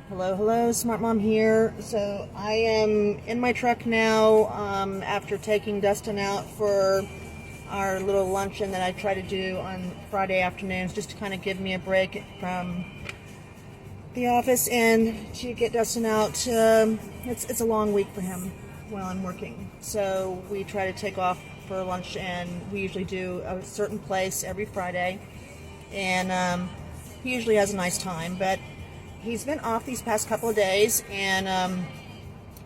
Hello, Smart Mom here. So I am in my truck now after taking Dustin out for our little luncheon that I try to do on Friday afternoons just to kind of give me a break from the office and to get Dustin out. It's a long week for him while I'm working. So we try to take off for lunch, and we usually do a certain place every Friday. And he usually has a nice time, but he's been off these past couple of days, and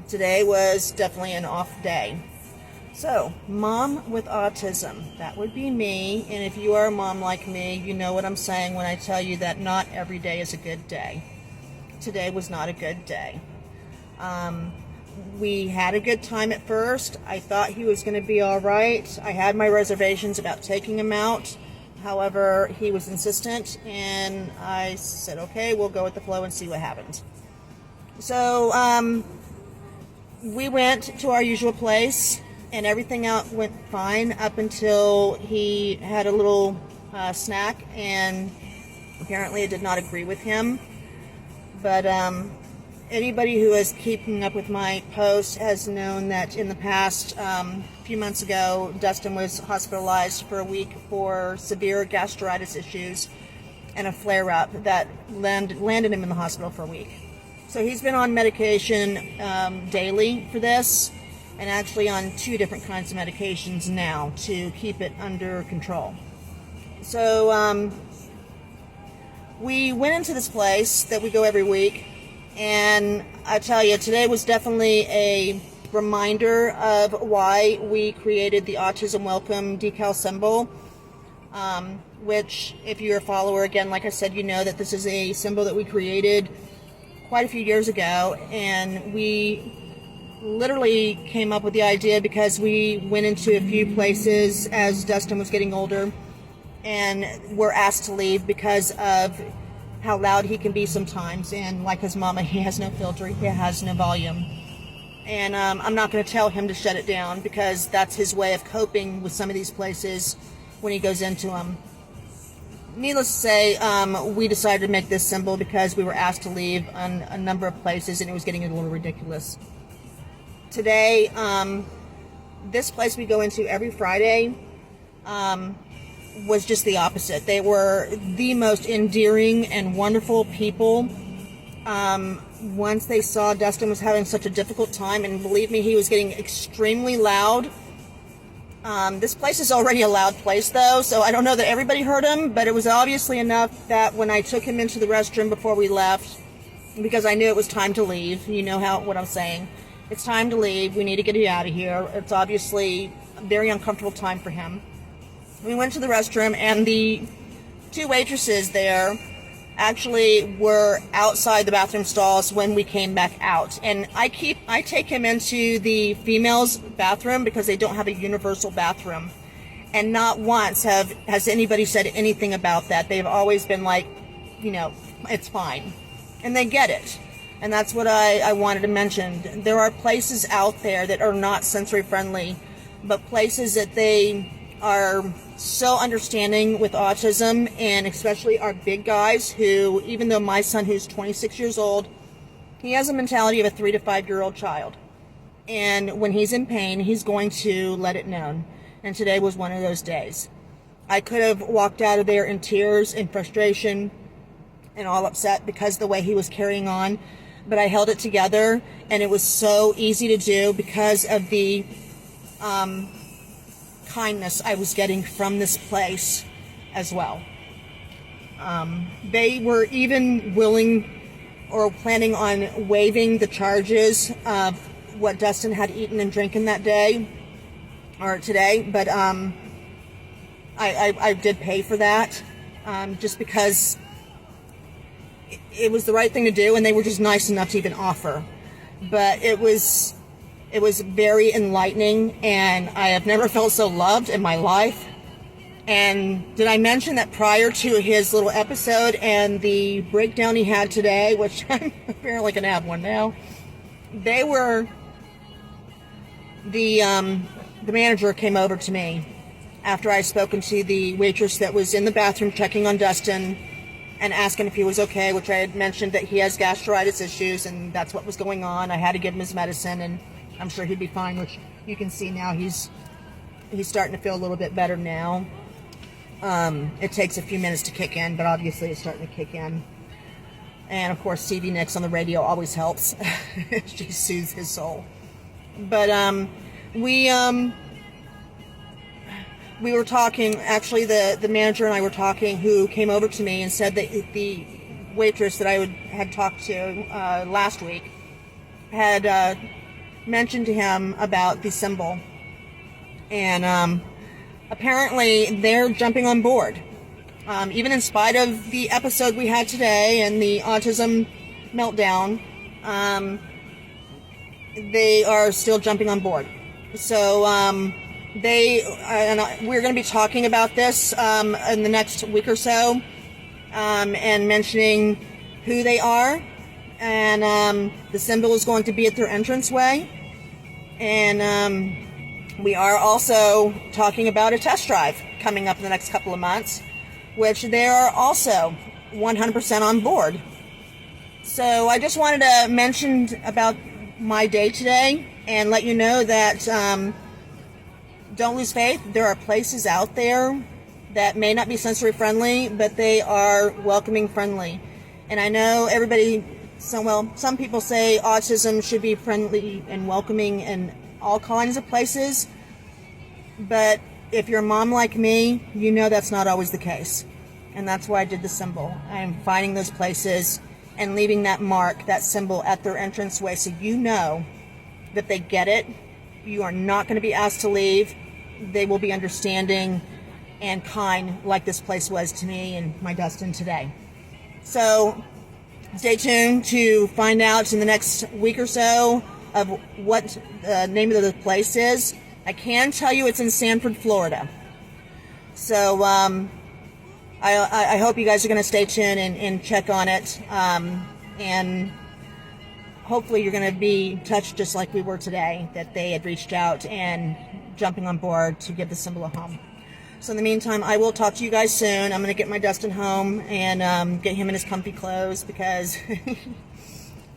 today was definitely an off day. So, mom with autism, that would be me, and if you are a mom like me, you know what I'm saying when I tell you that not every day is a good day. Today was not a good day. We had a good time at first. I thought he was going to be all right. I had my reservations about taking him out. However, he was insistent, and I said, okay, we'll go with the flow and see what happens. So we went to our usual place, and everything out went fine up until he had a little snack, and apparently it did not agree with him. But anybody who is keeping up with my posts has known that in the past, few months ago, Dustin was hospitalized for a week for severe gastritis issues and a flare-up that landed him in the hospital for a week. So he's been on medication daily for this, and actually on 2 different kinds of medications now to keep it under control. So we went into this place that we go every week, and I tell you, today was definitely a reminder of why we created the Autism Welcome decal symbol, which, if you're a follower, again, like I said, you know that this is a symbol that we created quite a few years ago, and we literally came up with the idea because we went into a few places as Dustin was getting older and were asked to leave because of how loud he can be sometimes, and like his mama, he has no filter, he has no volume. And I'm not going to tell him to shut it down because that's his way of coping with some of these places when he goes into them. Needless to say, we decided to make this symbol because we were asked to leave on a number of places and it was getting a little ridiculous. Today, this place we go into every Friday was just the opposite. They were the most endearing and wonderful people. Once they saw Dustin was having such a difficult time, and believe me, he was getting extremely loud. This place is already a loud place, though, so I don't know that everybody heard him, but it was obviously enough that when I took him into the restroom before we left, because I knew it was time to leave, you know what I'm saying. It's time to leave. We need to get you out of here. It's obviously a very uncomfortable time for him. We went to the restroom, and the 2 waitresses there actually were outside the bathroom stalls when we came back out. And I take him into the females' bathroom because they don't have a universal bathroom. And not once has anybody said anything about that. They've always been like, it's fine. And they get it. And that's what I wanted to mention. There are places out there that are not sensory friendly, but places that they are so understanding with autism, and especially our big guys who, even though my son, who's 26 years old, he has a mentality of a 3 to 5 year old child. And when he's in pain, he's going to let it known. And today was one of those days. I could have walked out of there in tears and frustration and all upset because the way he was carrying on, but I held it together, and it was so easy to do because of the kindness I was getting from this place as well. They were even willing or planning on waiving the charges of what Dustin had eaten and drinking that day or today, but I did pay for that just because it was the right thing to do, and they were just nice enough to even offer. But it was very enlightening, and I have never felt so loved in my life. And did I mention that prior to his little episode and the breakdown he had today, which I'm apparently going to have one now, the manager came over to me after I had spoken to the waitress that was in the bathroom checking on Dustin and asking if he was okay, which I had mentioned that he has gastritis issues, and that's what was going on. I had to give him his medicine, and I'm sure he'd be fine, which you can see now he's starting to feel a little bit better now. It takes a few minutes to kick in, but obviously it's starting to kick in. And of course, Stevie Nicks on the radio always helps. She soothes his soul. But we were talking, actually the manager and I were talking, who came over to me and said that the waitress that I had talked to last week had mentioned to him about the symbol. And apparently they're jumping on board. Even in spite of the episode we had today and the autism meltdown, they are still jumping on board. So we're going to be talking about this in the next week or so, and mentioning who they are. And the symbol is going to be at their entranceway. And we are also talking about a test drive coming up in the next couple of months, which they are also 100% on board. So I just wanted to mention about my day today and let you know that don't lose faith. There are places out there that may not be sensory friendly, but they are welcoming friendly. And I know some people say autism should be friendly and welcoming in all kinds of places, but if you're a mom like me, you know that's not always the case. And that's why I did the symbol. I am finding those places and leaving that mark, that symbol at their entranceway, so you know that they get it. You are not going to be asked to leave. They will be understanding and kind, like this place was to me and my Dustin today. So stay tuned to find out in the next week or so of what the name of the place is. I can tell you it's in Sanford, Florida. So I hope you guys are going to stay tuned and check on it. And hopefully you're going to be touched just like we were today, that they had reached out and jumping on board to give the symbol a home. So in the meantime, I will talk to you guys soon. I'm going to get my Dustin home and get him in his comfy clothes, because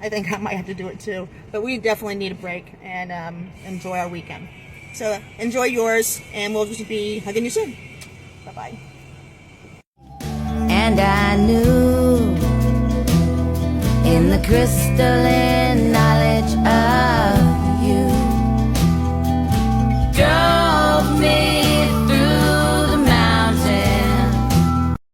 I think I might have to do it too. But we definitely need a break and enjoy our weekend. So enjoy yours, and we'll just be hugging you soon. Bye-bye. And I knew in the crystalline